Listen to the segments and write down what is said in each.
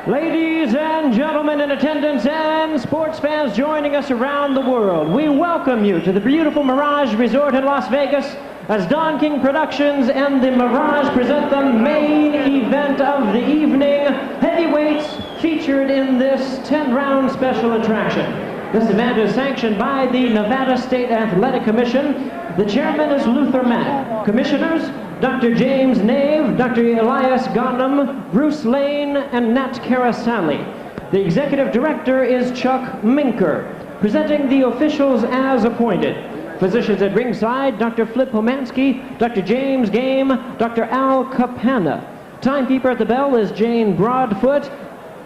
Ladies and gentlemen in attendance and sports fans joining us around the world, we welcome you to the beautiful Mirage Resort in Las Vegas as Don King Productions and the Mirage present the main event of the evening, heavyweights featured in this 10-round special attraction. This event is sanctioned by the Nevada State Athletic Commission. The chairman is Luther Mack. Commissioners, Dr. James Nave, Dr. Elias Ghanem, Bruce Lane, and Nat Karasali. The executive director is Chuck Minker. Presenting the officials as appointed. Physicians at ringside, Dr. Flip Homansky, Dr. James Game, Dr. Al Capana. Timekeeper at the bell is Jane Broadfoot.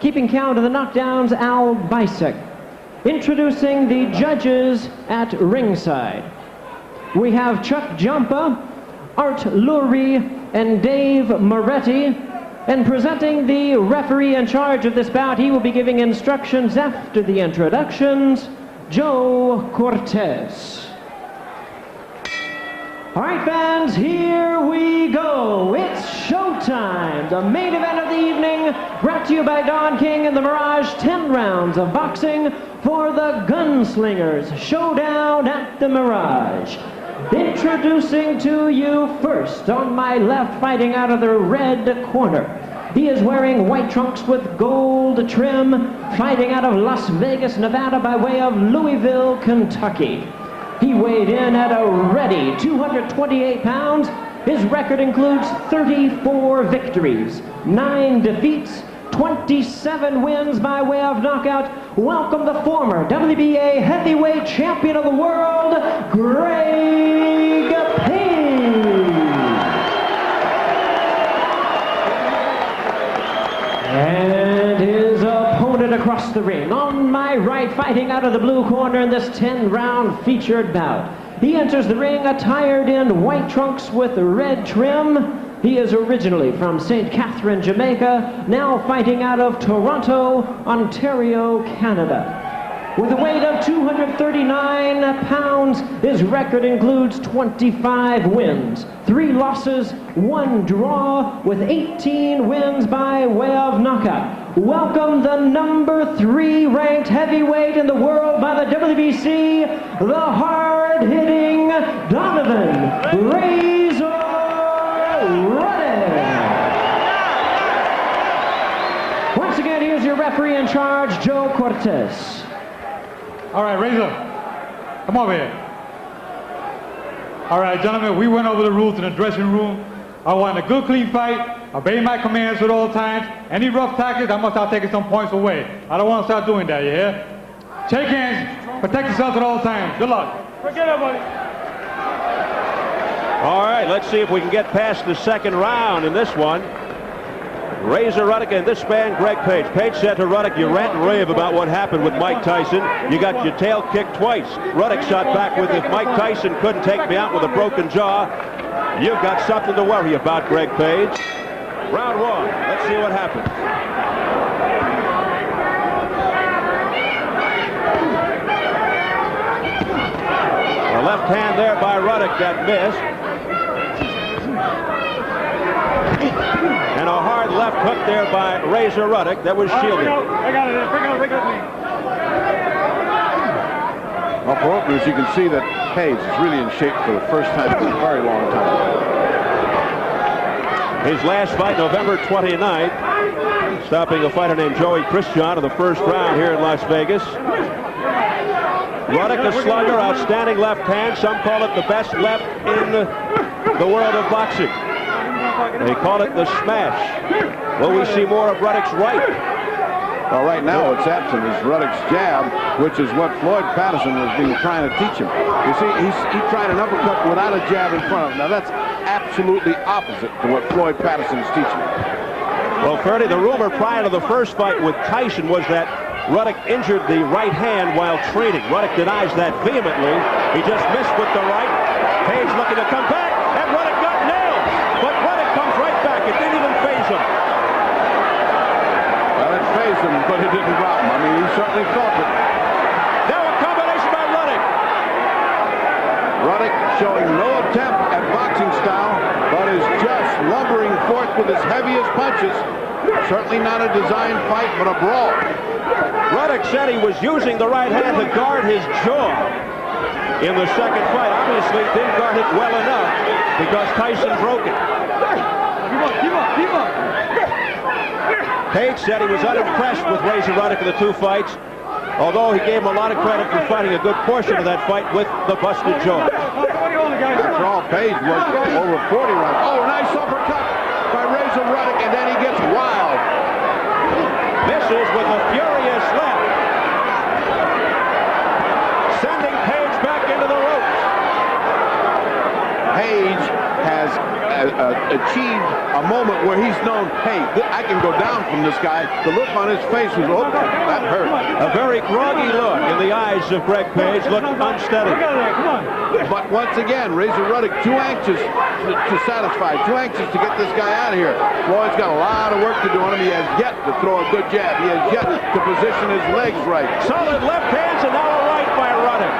Keeping count of the knockdowns, Al Bisek. Introducing the judges at ringside. We have Chuck Jumpa, Art Lurie, and Dave Moretti. And presenting the referee in charge of this bout, he will be giving instructions after the introductions, Joe Cortez. All right, fans, here we go. It's showtime. The main event of the evening, brought to you by Don King and the Mirage. 10 rounds of boxing for the Gunslingers Showdown at the Mirage. Introducing to you first, on my left, fighting out of the red corner. He is wearing white trunks with gold trim, fighting out of Las Vegas, Nevada by way of Louisville, Kentucky. He weighed in at a ready 228 pounds. His record includes 34 victories, 9 defeats, 27 wins by way of knockout. Welcome the former WBA heavyweight champion of the world, Greg Page. And his opponent across the ring, on my right, fighting out of the blue corner in this 10-round featured bout. He enters the ring attired in white trunks with red trim. He is originally from St. Catherine, Jamaica, now fighting out of Toronto, Ontario, Canada. With a weight of 239 pounds, his record includes 25 wins, 3 losses, 1 draw, with 18 wins by way of knockout. Welcome the number 3 ranked heavyweight in the world by the WBC, the hard-hitting Donovan Razor Ruddock. Once again, here's your referee in charge, Joe Cortez. All right, Razor, come over here. All right, gentlemen, we went over the rules in the dressing room. I want a good, clean fight. Obey my commands at all times. Any rough tactics, I must start taking some points away. I don't want to start doing that, you hear? Shake hands, protect yourselves at all times. Good luck. Forget it, buddy. All right, let's see if we can get past the second round in this one. Razor Ruddock and this man, Greg Page. Page said to Ruddock, you rant and rave about what happened with Mike Tyson. You got your tail kicked twice. Ruddock shot back with, if Mike Tyson couldn't take me out with a broken jaw, you've got something to worry about, Greg Page. Round 1, let's see what happens. The left hand there by Ruddock that missed. And a hard left hook there by Razor Ruddock that was shielded. I got it. Bring it. Well, for openers, you can see that Page is really in shape for the first time in a very long time. His last fight, November 29th, stopping a fighter named Joey Christian in the first round here in Las Vegas. Ruddock, a slugger, outstanding left hand. Some call it the best left in the world of boxing. They call it the smash. Will we see more of Ruddock's right? Well, right now what's absent is Ruddock's jab, which is what Floyd Patterson has been trying to teach him. You see, he tried an uppercut without a jab in front of him. Now that's absolutely opposite to what Floyd Patterson is teaching him. Well, Ferdy, the rumor prior to the first fight with Tyson was that Ruddock injured the right hand while training. Ruddock denies that vehemently. He just missed with the right. Page looking to come back, and Ruddock got nailed. But Ruddock comes right back. It didn't even faze him. Well, it fazed him, but it didn't drop him. I mean, he certainly felt it. Now a combination by Ruddock. Ruddock showing no attempt at boxing style, but is just lumbering forth with his heaviest punches. Certainly not a design fight, but a brawl. Ruddock said he was using the right hand to guard his jaw in the second fight. Obviously didn't guard it well enough because Tyson broke it. Keep up. Page said he was unimpressed with Razor Ruddock in the two fights, although he gave him a lot of credit for fighting a good portion of that fight with the busted jaw. After all, Page was over 40 rounds. Oh, nice uppercut by Razor Ruddock, and then he gets wild. Misses with a furious left, sending Page back into the ropes. Page has achieved a moment where he's known, hey, I can go down from this guy. The look on his face was, oh, that hurt. A very groggy look in the eyes of Greg Page, looked unsteady. But once again, Razor Ruddock too anxious to satisfy, too anxious to get this guy out of here. Floyd's got a lot of work to do on him. He has yet to throw a good jab. He has yet to position his legs right. Solid left hands and now a right by Ruddock.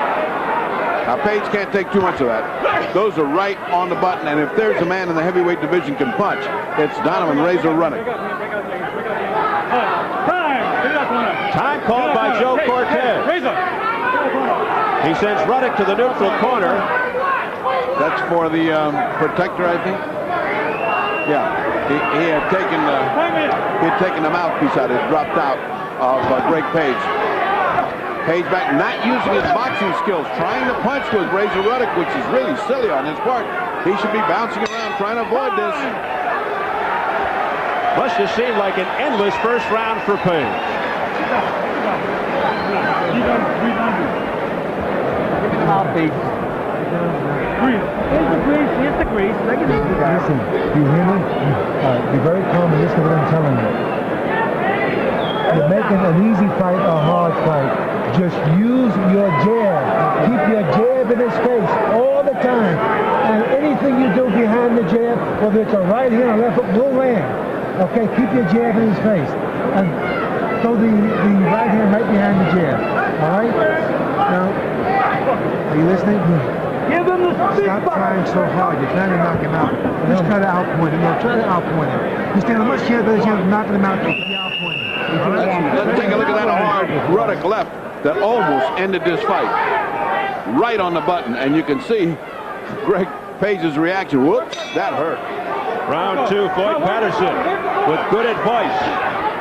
Now, Page can't take too much of that. Those are right on the button, and if there's a man in the heavyweight division can punch, it's Donovan Razor Ruddock. Time called by Joe Cortez. He sends Ruddock to the neutral corner. That's for the protector, I think. Yeah, he had taken the mouthpiece out. It dropped out of Greg Page. Page back, not using his boxing skills, trying to punch with Razor Ruddock, which is really silly on his part. He should be bouncing around trying to avoid this. Must have seemed like an endless first round for Page. Here's the grease. Listen, you hear me? Be very calm and listen to what I'm telling you. You're making an easy fight a hard fight. Just use your jab. Keep your jab in his face all the time. And anything you do behind the jab, whether it's a right hand or left hook, will land. Okay, keep your jab in his face. And throw the right hand right behind the jab. All right? Now, are you listening? Give him the Stop trying so hard. You're trying to knock him out. Just try to outpoint him. Try to outpoint him. You stand a much chance of knocking him out. You outpoint him. Let's take a look at that hard Ruddock left that almost ended this fight. Right on the button, and you can see Greg Page's reaction. Whoops, that hurt. Round two, Floyd Patterson with good advice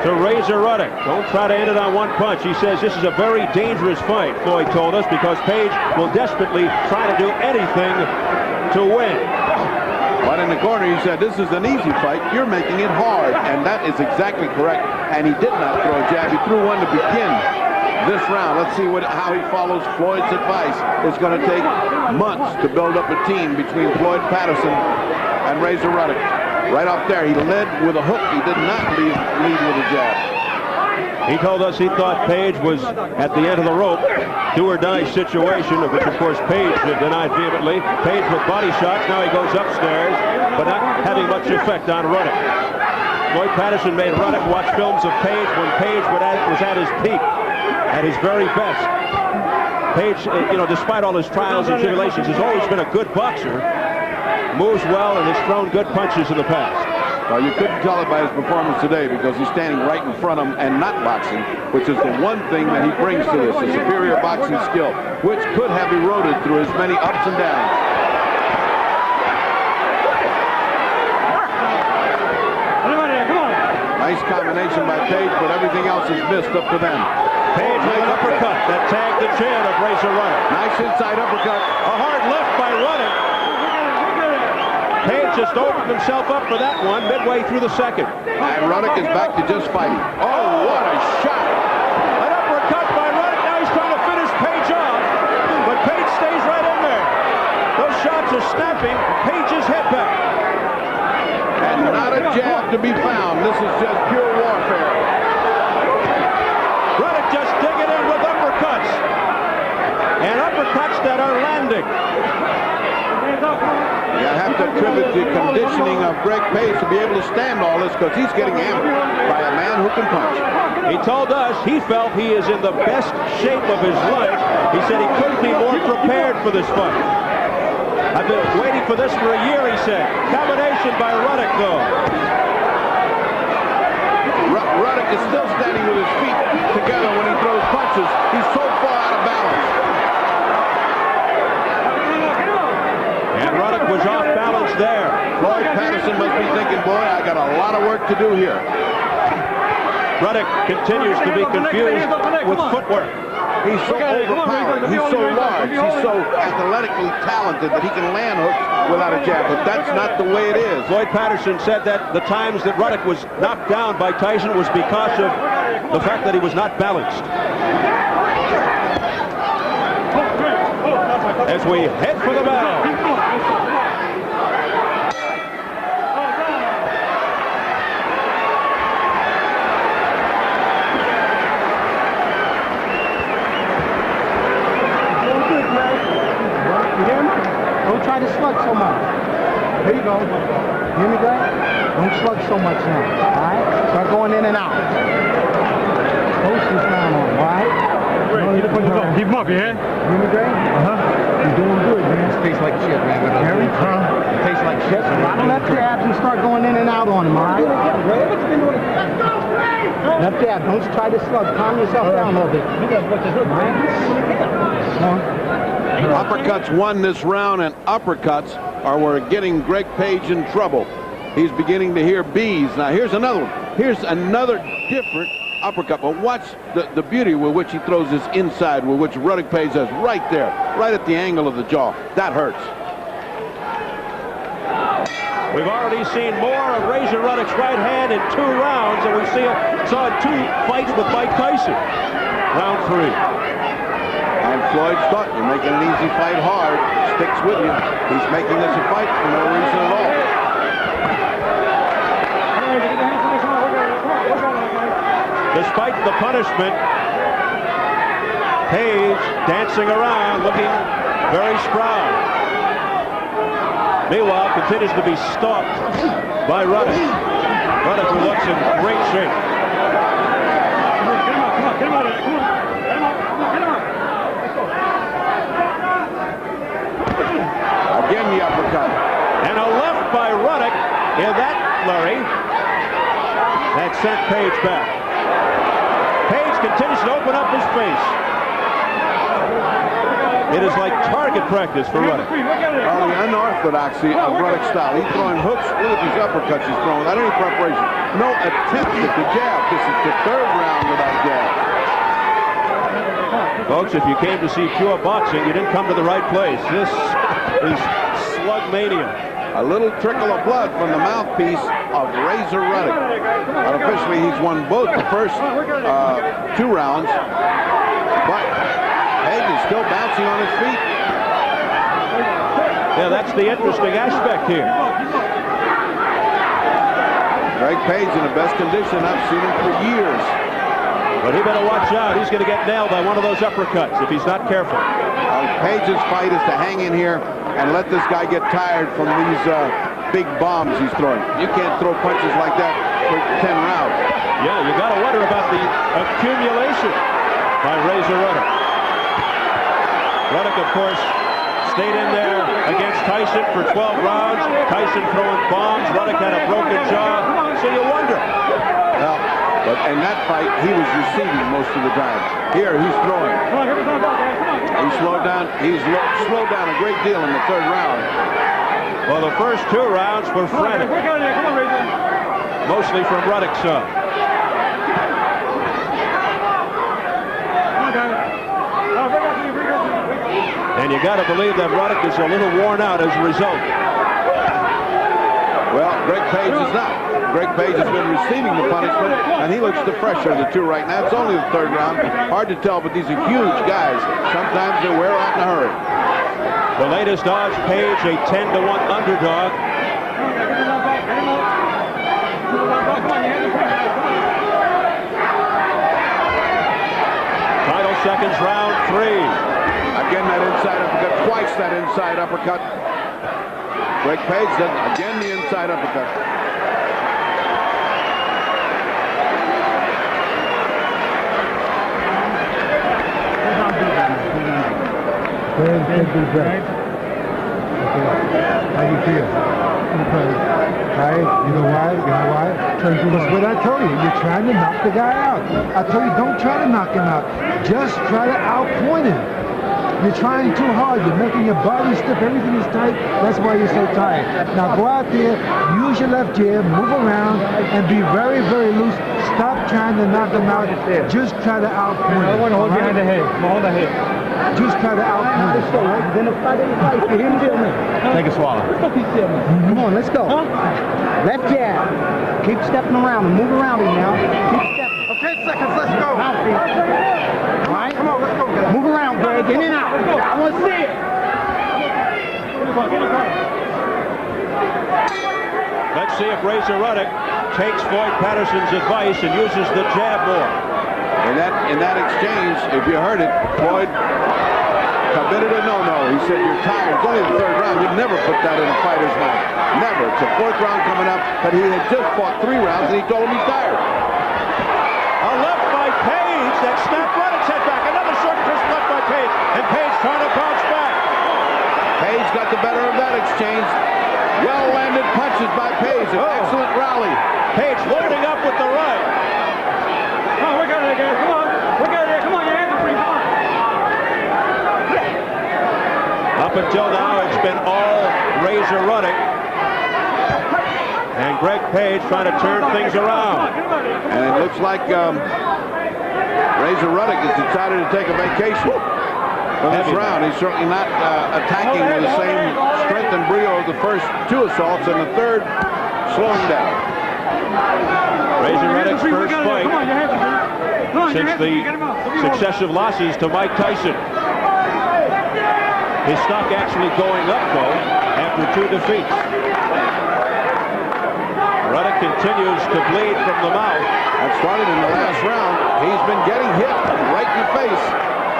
to Razor Ruddock. Don't try to end it on one punch. He says this is a very dangerous fight, Floyd told us, because Page will desperately try to do anything to win. But in the corner, he said, this is an easy fight. You're making it hard, and that is exactly correct. And he did not throw a jab. He threw one to begin this round. Let's see how he follows Floyd's advice. It's going to take months to build up a team between Floyd Patterson and Razor Ruddock. Right up there, he led with a hook. He did not lead with a jab. He told us he thought Page was at the end of the rope, do or die situation, of which of course Page denied vehemently. Page with body shots, now he goes upstairs, but not having much effect on Ruddock. Floyd Patterson made Ruddock watch films of Page when Page was at his peak, at his very best. Page, despite all his trials and tribulations, has always been a good boxer, moves well, and has thrown good punches in the past. Well, you couldn't tell it by his performance today because he's standing right in front of him and not boxing, which is the one thing that he brings to this, a superior boxing skill, which could have eroded through his many ups and downs. Nice combination by Page, but everything else is missed up to them. Page with an uppercut that tagged the chin of Razor Ruddock. Nice inside uppercut. A hard left by Ruddock. Page just opened himself up for that one midway through the second. And Ruddock is back to just fighting. Oh, what a shot! An uppercut by Ruddock. Now he's trying to finish Page off, but Page stays right in there. Those shots are snapping Page's head back. And not a jab to be found. This is just pure warfare. Ruddock just digging in with uppercuts. And uppercuts that are landing. You have to attribute the conditioning of Greg Page to be able to stand all this because he's getting hammered by a man who can punch. He told us he felt he is in the best shape of his life. He said he couldn't be more prepared for this fight. I've been waiting for this for a year, he said. Combination by Ruddock, though. is still standing with his feet together when he throws punches. He's so far out of balance. And Ruddock was off balance there. Floyd Patterson must be thinking, boy, I got a lot of work to do here. Ruddock continues to be confused with footwork. He's so overpowered. He's so large. He's so athletically talented that he can land hooks without a jab, but that's not the way it is. Floyd Patterson said that the times that Ruddock was knocked down by Tyson was because of the fact that he was not balanced. As we head for the bell. Don't try to slug so much. There you go. Hear me, Greg? Don't slug so much now. All right? Start going in and out. Post this down on, all right? Keep him up, yeah? Hear me, Greg? You're doing good, man. It tastes like shit, man. Harry? It tastes like shit. Rattle left jabs and start going in and out on him, all right? Left jab. Don't try to slug. Calm yourself down a little bit. All right? Uppercuts won this round, and uppercuts are where getting Greg Page in trouble. He's beginning to hear B's. Now here's another one. Here's another different uppercut. But watch the beauty with which he throws his inside, with which Ruddock Page has right there, right at the angle of the jaw. That hurts. We've already seen more of Razor Ruddock's right hand in 2 rounds, and we saw 2 fights with Mike Tyson. Round 3. And Floyd's thought, you're making an easy fight hard. Sticks with you. He's making this a fight for no reason at all. Despite the punishment, Page dancing around, looking very spry. Meanwhile, continues to be stalked by Ruddock. Ruddock, who looks in great shape. Again, the uppercut. And a left by Ruddock in that flurry. That sent Page back. Page continues to open up his face. It is like target practice for Ruddock. Oh, the unorthodoxy of Ruddock's style. He's throwing hooks. Look at these uppercuts he's throwing without any preparation. No attempt at the jab. This is the 3rd round without jab. Folks, if you came to see pure boxing, you didn't come to the right place. This is slug mania. A little trickle of blood from the mouthpiece of Razor Ruddock. Unofficially, he's won both the first 2 rounds, but Page is still bouncing on his feet. Yeah, that's the interesting aspect here. Greg Page in the best condition I've seen him for years. But he better watch out. He's going to get nailed by one of those uppercuts if he's not careful. Page's fight is to hang in here and let this guy get tired from these big bombs he's throwing. You can't throw punches like that for 10 rounds. Yeah, you got to wonder about the accumulation by Razor Ruddock. Ruddock, of course, stayed in there against Tyson for 12 rounds. Tyson throwing bombs. Ruddock had a broken jaw. So you wonder. Well, but in that fight, he was receiving most of the time. Here, he's throwing. He slowed down. He's slowed down a great deal in the 3rd round. Well, the first 2 rounds were frantic. Mostly from Ruddock's side. And you got to believe that Ruddock is a little worn out as a result. Well, Greg Page is not. Greg Page has been receiving the punishment, and he looks the fresher of the 2 right now. It's only the 3rd round. Hard to tell, but these are huge guys. Sometimes they wear out in a hurry. The latest odds, Page, a 10-1 underdog. Final seconds, round 3. Again, that inside uppercut. Twice that inside uppercut. Greg Page does again the inside uppercut. Take a deep breath. Okay. How do you feel? Right? You know why? You know why? Because what I told you, you're trying to knock the guy out. I told you, don't try to knock him out. Just try to outpoint him. You're trying too hard. You're making your body stiff. Everything is tight. That's why you're so tired. Now go out there, use your left jab, move around, and be very, very loose. Stop trying to knock him out. Just try to outpoint him. I want to hold behind the head. Hold the head. Just try to outpoint him. Then the fight for him. Take a swallow. Come on, let's go. Left jab. Keep stepping around and move around him now. Keep stepping. Okay, seconds, let's go. All right? Come on, let's go. Move around, Greg. In and out. I want to see it. Let's see if Razor Ruddock takes Floyd Patterson's advice and uses the jab more. In that exchange, if you heard it, Floyd committed a no-no. He said, you're tired. It's only the third round. You'd never put that in a fighter's mouth. Never. It's a fourth round coming up, but he had just fought 3 rounds, and he told him he's tired. A left by Page that snapped Ruddock's head back. Another short crisp left by Page, and Page trying to bounce back. Page got the better of that exchange. Well-landed punches by Page. An excellent rally. Page loading up with the right. Come on, we got it again. Come on. We got it. Come on, your hands are free. Come on. Up until now, it's been all Razor Ruddock. And Greg Page trying to turn things around. And it looks like Razor Ruddock has decided to take a vacation from this round. He's certainly not attacking with the same strength and brio of the first 2 assaults, and the third slowing down. Razor Ruddock's first fight since the successive losses to Mike Tyson. His stock actually going up, though, after 2 defeats. Ruddock continues to bleed from the mouth. That started in the last round. He's been getting hit right in the face.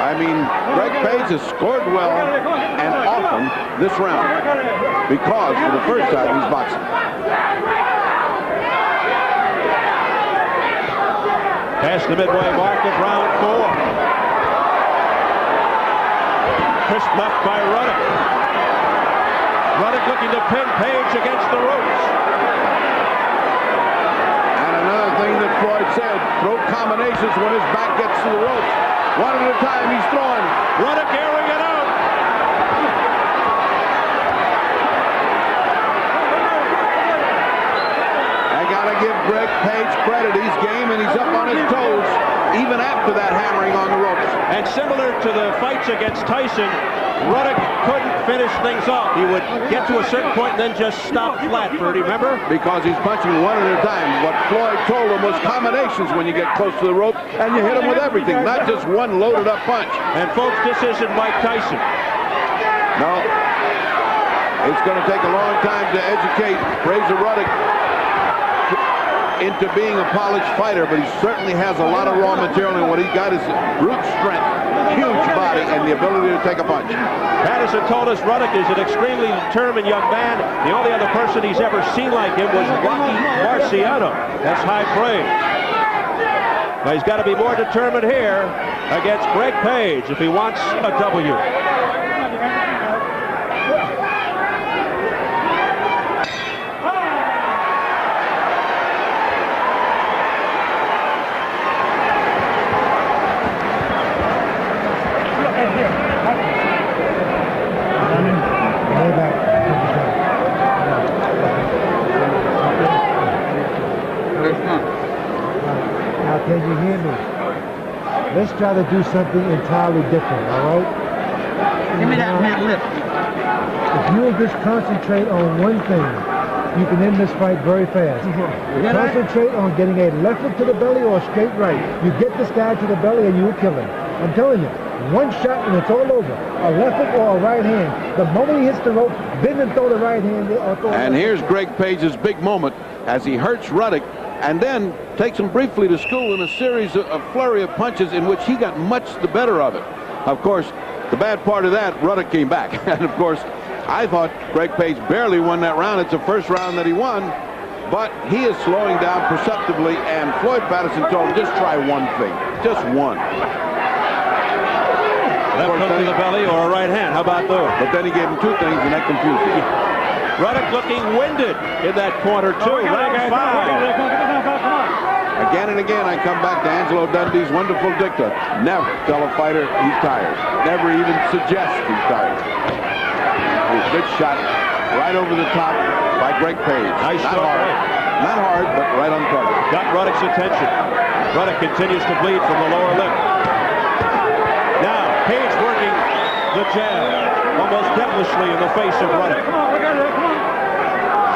I mean, Greg Page has scored well and often this round because for the first time he's boxing. Past the midway mark of round 4. Crisp left by Ruddock. Ruddock looking to pin Page against the ropes. And another thing that Floyd said, throw combinations when his back gets to the ropes. One at a time he's throwing. Ruddock airing it out. I gotta give Greg Page credit. He's game and he's up on his toes even after that hammering on the ropes. And similar to the fights against Tyson, Ruddock couldn't finish things off. He would get to a certain point and then just stop flat, Bertie, remember? Because he's punching one at a time. What Floyd told him was combinations when you get close to the rope and you hit him with everything, not just one loaded up punch. And folks, this isn't Mike Tyson. No. It's going to take a long time to educate Razor Ruddock into being a polished fighter, but he certainly has a lot of raw material, and what he's got is brute strength, huge body, and the ability to take a punch. Patterson told us Ruddock is an extremely determined young man. The only other person he's ever seen like him was Rocky Marciano. That's high praise. Now he's got to be more determined here against Greg Page if he wants a W. Now, can you hear me? Let's try to do something entirely different, all right? Give me that lift. If you'll just concentrate on one thing, you can end this fight very fast. Concentrate on getting a left hook to the belly or a straight right. You get this guy to the belly and you'll kill him. I'm telling you, one shot and it's all over. A left hook or a right hand. The moment he hits the rope, bend and throw the right hand. And here's Greg Page's big moment as he hurts Ruddock and then takes him briefly to school in a series of flurry of punches in which he got much the better of it. Of course, the bad part of that, Ruddock came back. And of course, I thought Greg Page barely won that round. It's the first round that he won. But he is slowing down perceptibly, and Floyd Patterson told him, just try one thing. Just one. Left hook to the belly or a right hand. How about those? But then he gave him 2 things, and that confused him. Ruddock looking winded. in that corner, too. Round 5. Again and again, I come back to Angelo Dundee's wonderful dicta. Never tell a fighter he's tired. Never even suggest he's tired. A good shot right over the top by Greg Page. Nice Not throw. hard. Not hard, but right on target. Got Ruddock's attention. Ruddock continues to bleed from the lower lip. Now, Page working the jab almost devilishly in the face of Ruddock.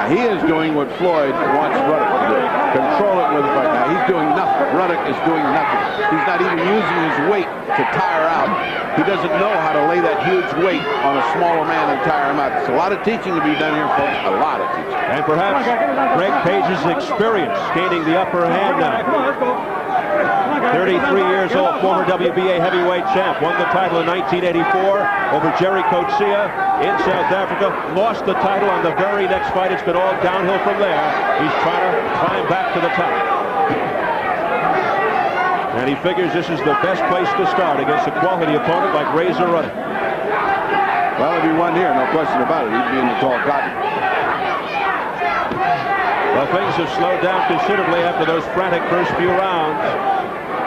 He is doing what Floyd wants Ruddock to do. Control it with the fight. Now, he's doing nothing. Ruddock is doing nothing. He's not even using his weight to tire out. He doesn't know how to lay that huge weight on a smaller man and tire him out. There's a lot of teaching to be done here, folks. A lot of teaching. And perhaps Greg Page's experience gaining the upper hand now. 33 years old, former WBA heavyweight champ. Won the title in 1984 over Jerry Coetzee in South Africa. Lost the title on the very next fight. It's been all downhill from there. He's trying to climb back to the top. And he figures this is the best place to start against a quality opponent like Razor Ruddock. Well, if he won here, no question about it, he'd be in the tall cotton. Well, things have slowed down considerably after those frantic first few rounds.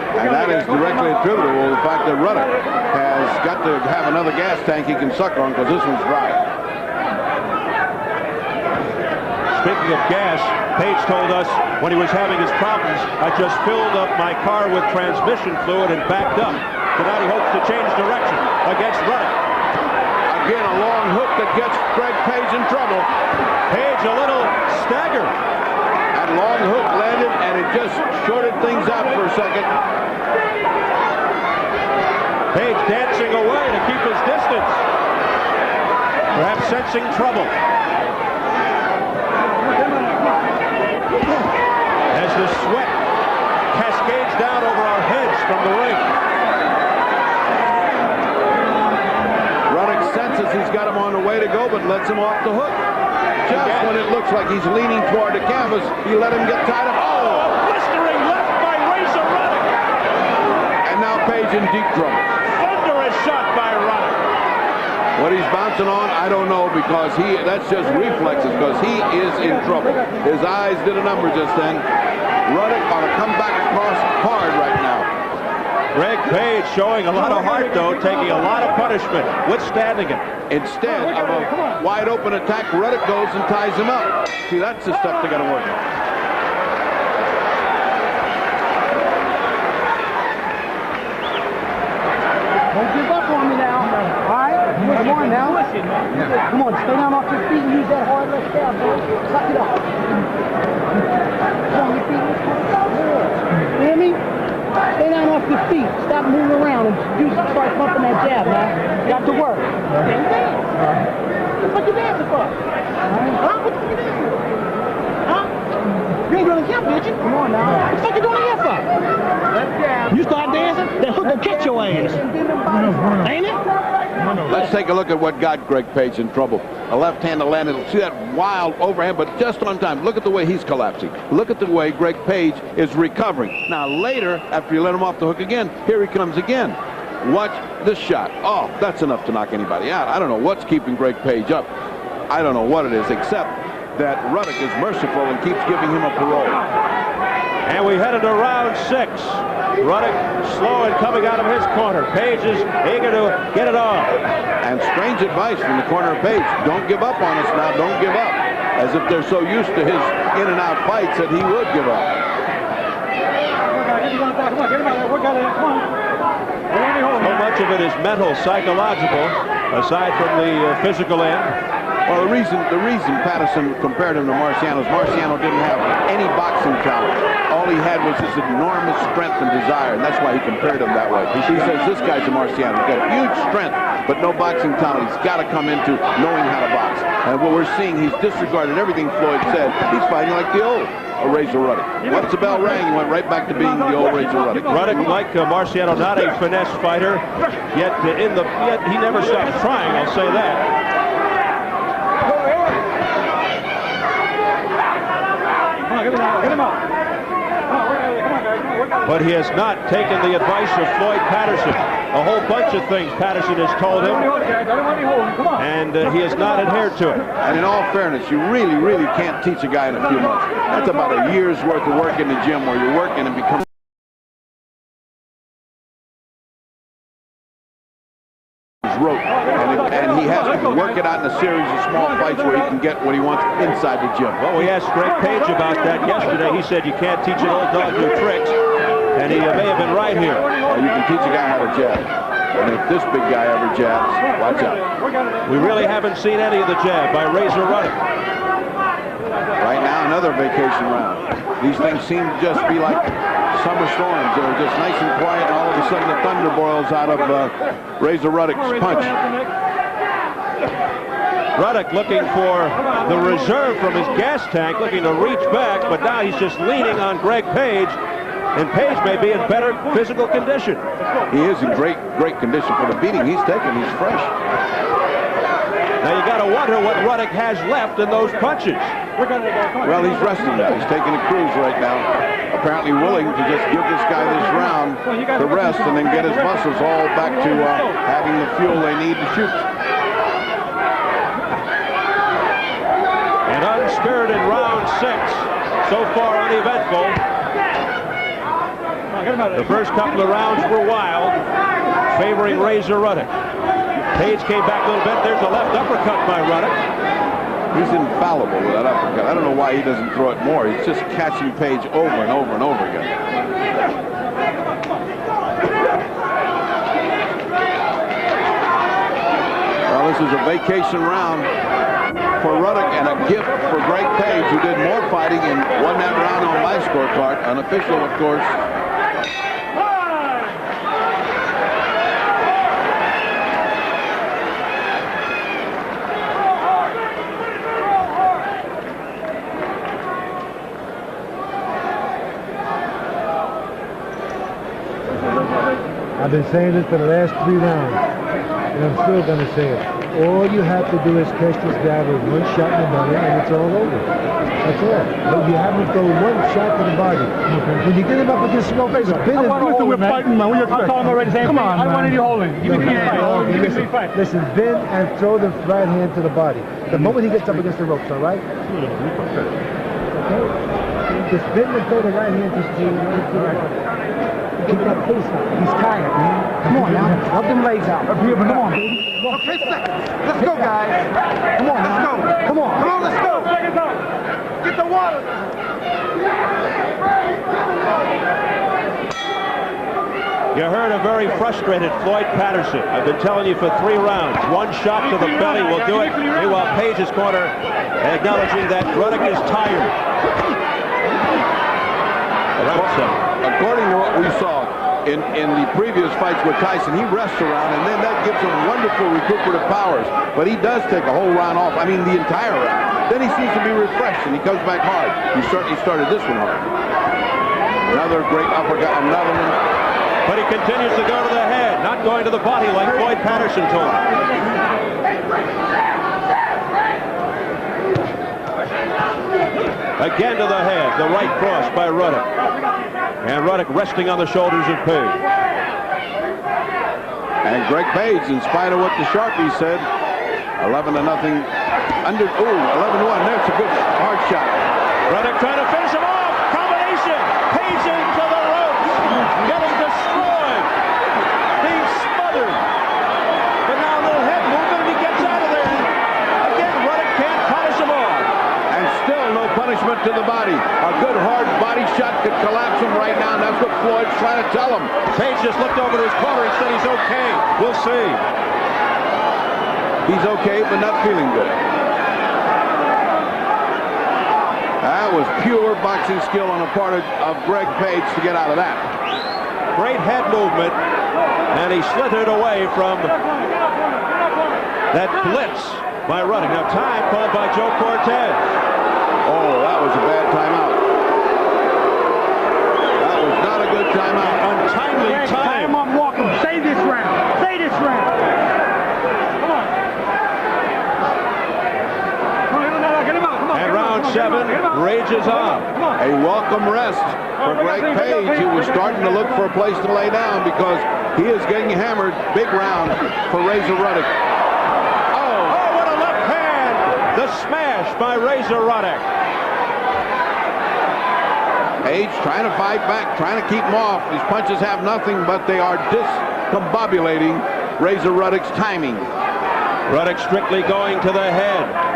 And that is directly attributable to the fact that Ruddock has got to have another gas tank he can suck on because this one's dry. Speaking of gas, Page told us when he was having his problems, I just filled up my car with transmission fluid and backed up. Tonight he hopes to change direction against Ruddock. Again, a long hook that gets Greg Page in trouble. Page a little staggered. That long hook landed, and it just shorted things out for a second. Page dancing away to keep his distance. Perhaps sensing trouble. As the sweat cascades down over our heads from the ring. Ruddock senses he's got him on the way to go, but lets him off the hook. Just when it looks like he's leaning toward the canvas, he let him get tied up. Oh! Blistering left by Razor Ruddock. And now Page in deep trouble. Thunderous shot by Ruddock. What he's bouncing on, I don't know, because that's just reflexes, because he is in trouble. His eyes did a number just then. Ruddock ought to come back across hard right now. Greg Page showing a lot of heart, though, taking a lot of punishment, withstanding it. Instead of a wide open attack, Ruddock goes and ties him up. See, that's the stuff they got to work on. Don't give up on me now. All right? Come on now. Come on, stay down off your feet and use that hard left jab, bro. Suck it up. Come on, your feet. You hear me? Stay down off your feet. Stop moving around and start pumping that jab, man. Got to work. Okay, dance. What you dancing for? Huh? What you dancing for? Huh? You ain't going to camp, did you? Come on now. What the fuck you doing here for? Left jab. You start dancing, that hook will catch your ass. Ain't it? Let's take a look at what got Greg Page in trouble. A left-handed landed. See that wild overhand, but just on time. Look at the way he's collapsing. Look at the way Greg Page is recovering. Now later, after you let him off the hook again, here he comes again. Watch this shot. Oh, that's enough to knock anybody out. I don't know what's keeping Greg Page up. I don't know what it is, except that Ruddock is merciful and keeps giving him a parole. And we head into round 6. Ruddock slow and coming out of his corner. Page is eager to get it on. And strange advice from the corner of Page. Don't give up on us now. Don't give up. As if they're so used to his in and out fights that he would give up. So much of it is mental, psychological, aside from the physical end. Well, the reason Patterson compared him to Marciano is Marciano didn't have any boxing talent. All he had was his enormous strength and desire, and that's why he compared him that way. He says this guy's a Marciano. He's got huge strength, but no boxing talent. He's got to come into knowing how to box. And what we're seeing, he's disregarded everything Floyd said. He's fighting like the old Razor Ruddock. Once the bell rang, he went right back to being the old Razor Ruddock. Ruddock, like Marciano, not a finesse fighter, yet he never stops trying. I'll say that. Get him up. Come on, guys. Work out but he has not taken the advice of Floyd Patterson. A whole bunch of things Patterson has told him, and he has not adhered to it. And in all fairness, you really, really can't teach a guy in a few months. That's about a year's worth of work in the gym where you're working and becoming rope, and he has to work it out in a series of small fights where he can get what he wants inside the gym. Well, we asked Greg Page about that yesterday. He said you can't teach an old dog new tricks, and he may have been right here. You can teach a guy how to jab, and if this big guy ever jabs, watch out. We really haven't seen any of the jab by Razor Ruddock. Right now, another vacation round. These things seem to just be like summer storms. They're just nice and quiet, and all of a sudden the thunder boils out of Razor Ruddock's punch. Ruddock looking for the reserve from his gas tank, looking to reach back, but now he's just leaning on Greg Page, and Page may be in better physical condition. He is in great condition for the beating he's taken. He's fresh. Now you got to wonder what Ruddock has left in those punches. Well, he's resting now. He's taking a cruise right now. Apparently willing to just give this guy this round to rest and then get his muscles all back to having the fuel they need to shoot. An unspirited round 6. So far uneventful. The first couple of rounds were wild, favoring Razor Ruddock. Page came back a little bit. There's a left uppercut by Ruddock. He's infallible with that uppercut. I don't know why he doesn't throw it more. He's just catching Page over and over and over again. Well, this is a vacation round for Ruddock and a gift for Greg Page, who did more fighting and won that round on my scorecard. Unofficial, of course. I've been saying this for the last 3 rounds, and I'm still going to say it. All you have to do is catch this guy with one shot in the body, and it's all over. That's all. But you have to throw one shot to the body. When you get him up against smoke, it's been We're fighting, man. I'm calling already saying, come on, I don't want any holding. Give me free fight. Listen, bend and throw the right hand to the body. The moment he gets up against the ropes, all right? Okay? Just bend and throw the right hand to the body. Keep that pace up. He's tired, man. Come on now. Help them legs out. Come on, baby. Okay, let's go, guys. Come on, let's go. Come on. Come on, let's go. Get the water. You heard a very frustrated Floyd Patterson. I've been telling you for 3 rounds. One shot to the belly will do it. Meanwhile, Page's corner acknowledging that Ruddock is tired. According to what we saw in the previous fights with Tyson, he rests around, and then that gives him wonderful recuperative powers. But he does take a whole round off. I mean, the entire round. Then he seems to be refreshed, and he comes back hard. He certainly started this one hard. Another great uppercut, another one. But he continues to go to the head, not going to the body like Floyd Patterson told him. Again to the head, the right cross by Ruddock. And Ruddock resting on the shoulders of Page. And Greg Page, in spite of what the Sharpie said, 11-0 under, 11-1. There's a good hard shot. Ruddock trying to finish him off. Combination. Page into the ropes. Getting destroyed. Being smothered. But now a little head movement and he gets out of there. Again, Ruddock can't punish him off. And still no punishment to the body. A good hard body shot could collapse him right now, and that's what Floyd's trying to tell him. Page just looked over to his corner and said he's okay. We'll see. He's okay, but not feeling good. That was pure boxing skill on the part of Greg Page to get out of that. Great head movement, and he slithered away from that blitz by Ruddock. Now time called by Joe Cortez. Oh, that was a bad timeout. That was not a good timeout. Untimely time. I'm walking. Save this round. Save this round. Come on. Get him out. Come on. And round 6 7 rages on. A welcome rest for Greg Page, who was starting to look for a place to lay down because he is getting hammered. Big round for Razor Ruddock. Oh, what a left hand! The smash by Razor Ruddock. Page trying to fight back, trying to keep him off. His punches have nothing, but they are discombobulating Razor Ruddock's timing. Ruddock strictly going to the head.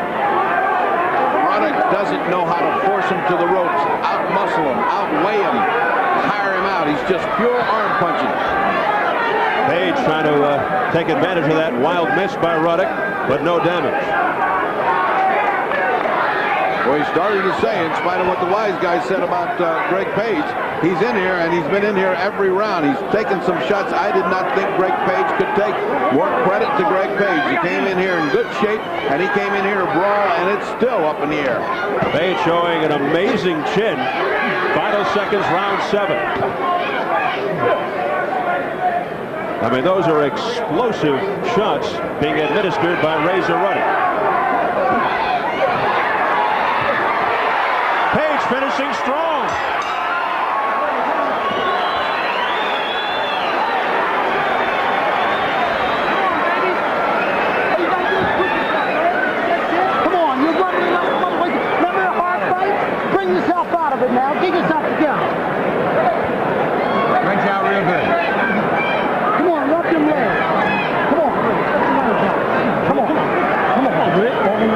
Ruddock doesn't know how to force him to the ropes, out-muscle him, outweigh him, tire him out. He's just pure arm punching. Page trying to take advantage of that wild miss by Ruddock, but no damage. Well, he started to say, in spite of what the wise guy said about Greg Page, he's in here, and he's been in here every round. He's taken some shots I did not think Greg Page could take. More credit to Greg Page. He came in here in good shape, and he came in here to brawl, and it's still up in the air. Page showing an amazing chin. Final seconds, round 7. I mean, those are explosive shots being administered by Razor Ruddock. Page finishing strong. Come on, you're running enough. Remember a hard fight? Bring yourself out of it now. Get yourself together. Went out real good. Come on, rub them legs. Come on. Come on. Come on, Rick. Come on.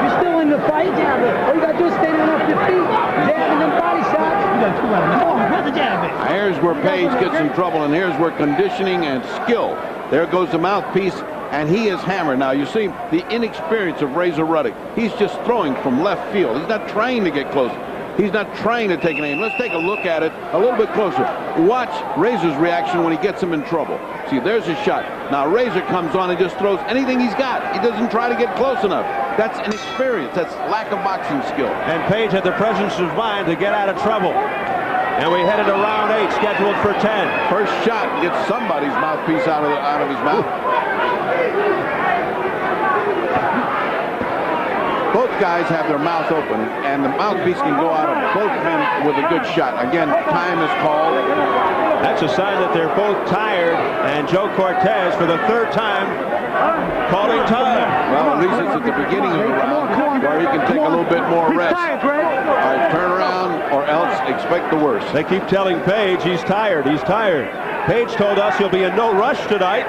You're still in the fight. All you got to do is stand on off your feet, jabbing them body shots. Come on, where's the jab at? Here's where Page gets in trouble, and here's where conditioning and skill. There goes the mouthpiece, and he is hammered. Now, you see the inexperience of Razor Ruddock. He's just throwing from left field. He's not trying to get close. He's not trying to take an aim. Let's take a look at it a little bit closer. Watch Razor's reaction when he gets him in trouble. See, there's a shot. Now, Razor comes on and just throws anything he's got. He doesn't try to get close enough. That's inexperience. That's lack of boxing skill. And Page had the presence of mind to get out of trouble. And we headed to round 8, scheduled for 10. First shot gets somebody's mouthpiece out of his mouth. Both guys have their mouth open, and the mouthpiece can go out of both men with a good shot. Again, time is called. That's a sign that they're both tired, and Joe Cortez, for the 3rd time, calling time. Well, at least it's at the beginning of the round where he can take a little bit more rest. All right, turn around or else expect the worst. They keep telling Page he's tired, he's tired. Page told us he'll be in no rush tonight.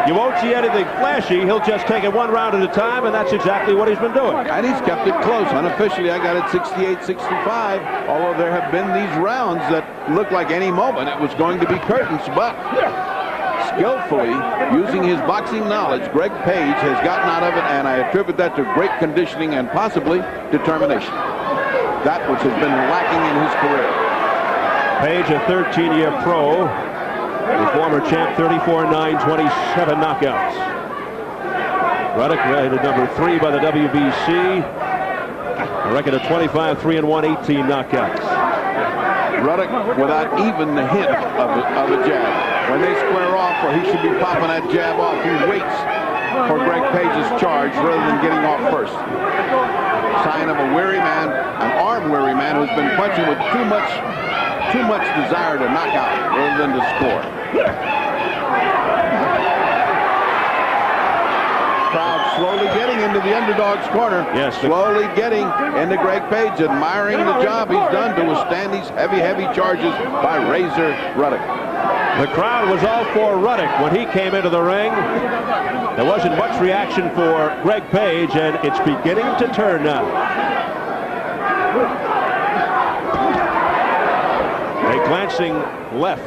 You won't see anything flashy. He'll just take it one round at a time, and that's exactly what he's been doing. And he's kept it close. Unofficially, I got it 68-65, although there have been these rounds that look like any moment it was going to be curtains, but skillfully, using his boxing knowledge, Greg Page has gotten out of it, and I attribute that to great conditioning and possibly determination. That which has been lacking in his career. Page, a 13-year pro, the former champ, 34-9, 27 knockouts. Ruddock rated number 3 by the WBC. A record of 25-3-1, 18 knockouts. Ruddock without even the hint of a jab. When they square off, or he should be popping that jab off, he waits for Greg Page's charge rather than getting off first. Sign of a weary man, an arm-weary man who's been punching with too much desire to knock out rather than to score. Crowd slowly getting into the underdog's corner. Yes. Slowly getting into Greg Page, admiring the job he's done to withstand these heavy charges by Razor Ruddock. The crowd was all for Ruddock when he came into the ring. There wasn't much reaction for Greg Page, and it's beginning to turn now. A glancing left.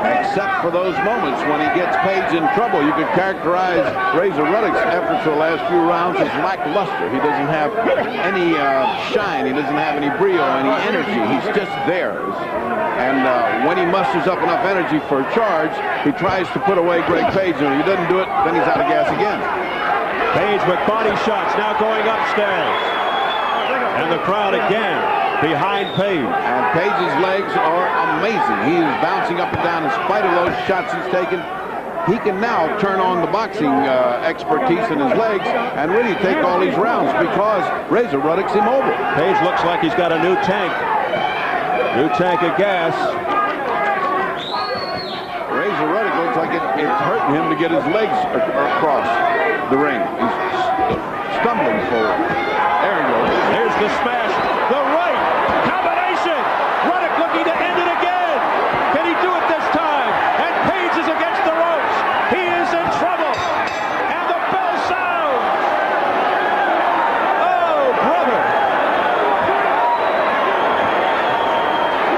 Except for those moments when he gets Page in trouble. You could characterize Razor Ruddock's efforts for the last few rounds as lackluster. He doesn't have any shine. He doesn't have any brio, any energy. He's just there. And when he musters up enough energy for a charge, he tries to put away Greg Page. And when he doesn't do it, then he's out of gas again. Page with body shots now going upstairs. And the crowd again behind Page. And Page's legs are amazing. He is bouncing up and down in spite of those shots he's taken. he can now turn on the boxing expertise in his legs and really take all these rounds because Razor Ruddock's immobile. Page looks like he's got a new tank. New tank of gas. Razor Ruddock looks like it's hurting him to get his legs across the ring. He's stumbling forward. There he goes. Here's the smash. The right combination. Ruddock looking to end it again. Can he do it this time? And Page is against the ropes. He is in trouble. And the bell sounds. Oh, brother.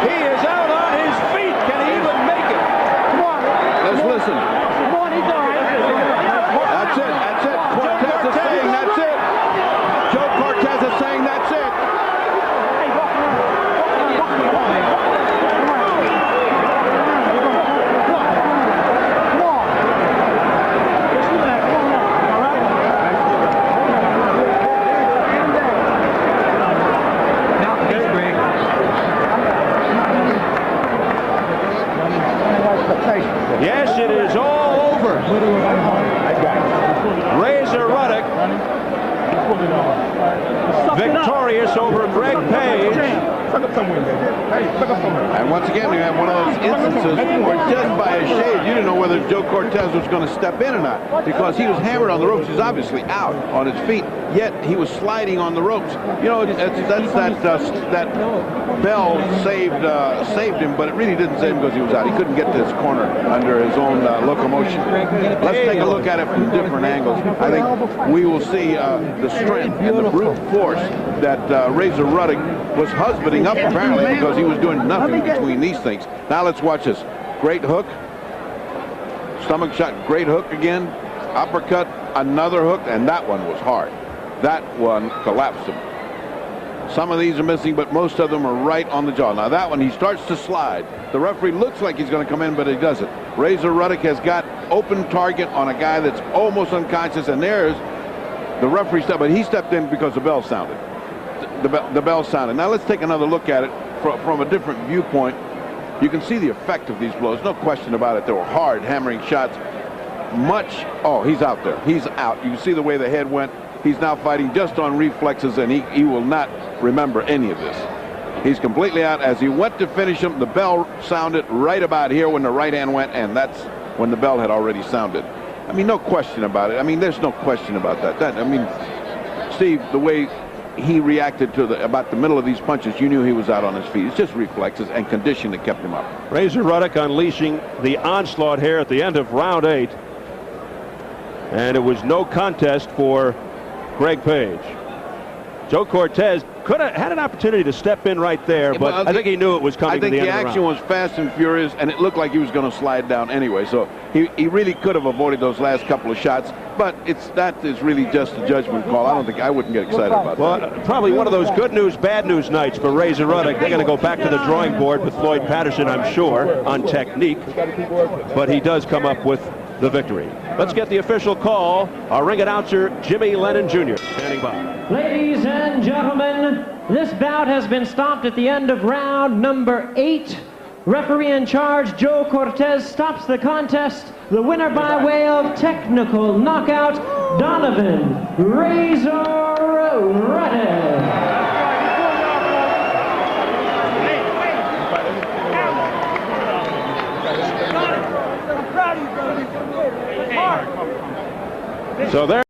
He is out on his feet. Can he even make it? Come on. Let's listen. Come on, he's all right. That's it. That's it. Cortez is saying that's it. Joe Cortez is saying that's it. Yes, it is all over. Razor Ruddock victorious over Greg Page. And once again, we have one of those instances where just by a shade, you didn't know whether Joe Cortez was going to step in or not because he was hammered on the ropes. He's obviously out on his feet, yet he was sliding on the ropes. You know, that bell saved him, but it really didn't save him because he was out. He couldn't get to his corner under his own locomotion. Let's take a look at it from different angles. I think we will see the strength and the brute force that Razor Ruddock was husbanding up apparently because he was doing nothing between these things. Now let's watch this. Great hook. Stomach shot, great hook again. Uppercut, another hook, and that one was hard. That one collapsed him. Some of these are missing, but most of them are right on the jaw. Now that one, he starts to slide. The referee looks like he's going to come in, but he doesn't. Razor Ruddock has got open target on a guy that's almost unconscious, and there's the referee step, but he stepped in because the bell sounded. The bell sounded. Now let's take another look at it from a different viewpoint. You can see the effect of these blows. No question about it. They were hard, hammering shots. Oh, he's out there. He's out. You can see the way the head went. He's now fighting just on reflexes, and he will not remember any of this. He's completely out. As he went to finish him, the bell sounded right about here when the right hand went, and that's when the bell had already sounded. I mean, no question about it. I mean, there's no question about that. I mean, Steve, the way he reacted to about the middle of these punches, you knew he was out on his feet. It's just reflexes and condition that kept him up. Razor Ruddock unleashing the onslaught here at the end of round 8. And it was no contest for Greg Page. Joe Cortez could have had an opportunity to step in right there, but I think he knew it was coming to the end of the round. I think the action was fast and furious, and it looked like he was going to slide down anyway. So he really could have avoided those last couple of shots, but that is really just a judgment call. I wouldn't get excited about that. Well, probably one of those good news, bad news nights for Razor Ruddock. They're going to go back to the drawing board with Floyd Patterson, I'm sure, on technique, but he does come up with the victory. Let's get the official call. Our ring announcer, Jimmy Lennon Jr., standing by. Ladies and gentlemen, this bout has been stopped at the end of round number 8. Referee in charge, Joe Cortez, stops the contest. The winner by way of technical knockout, Donovan Razor Ruddock. So there.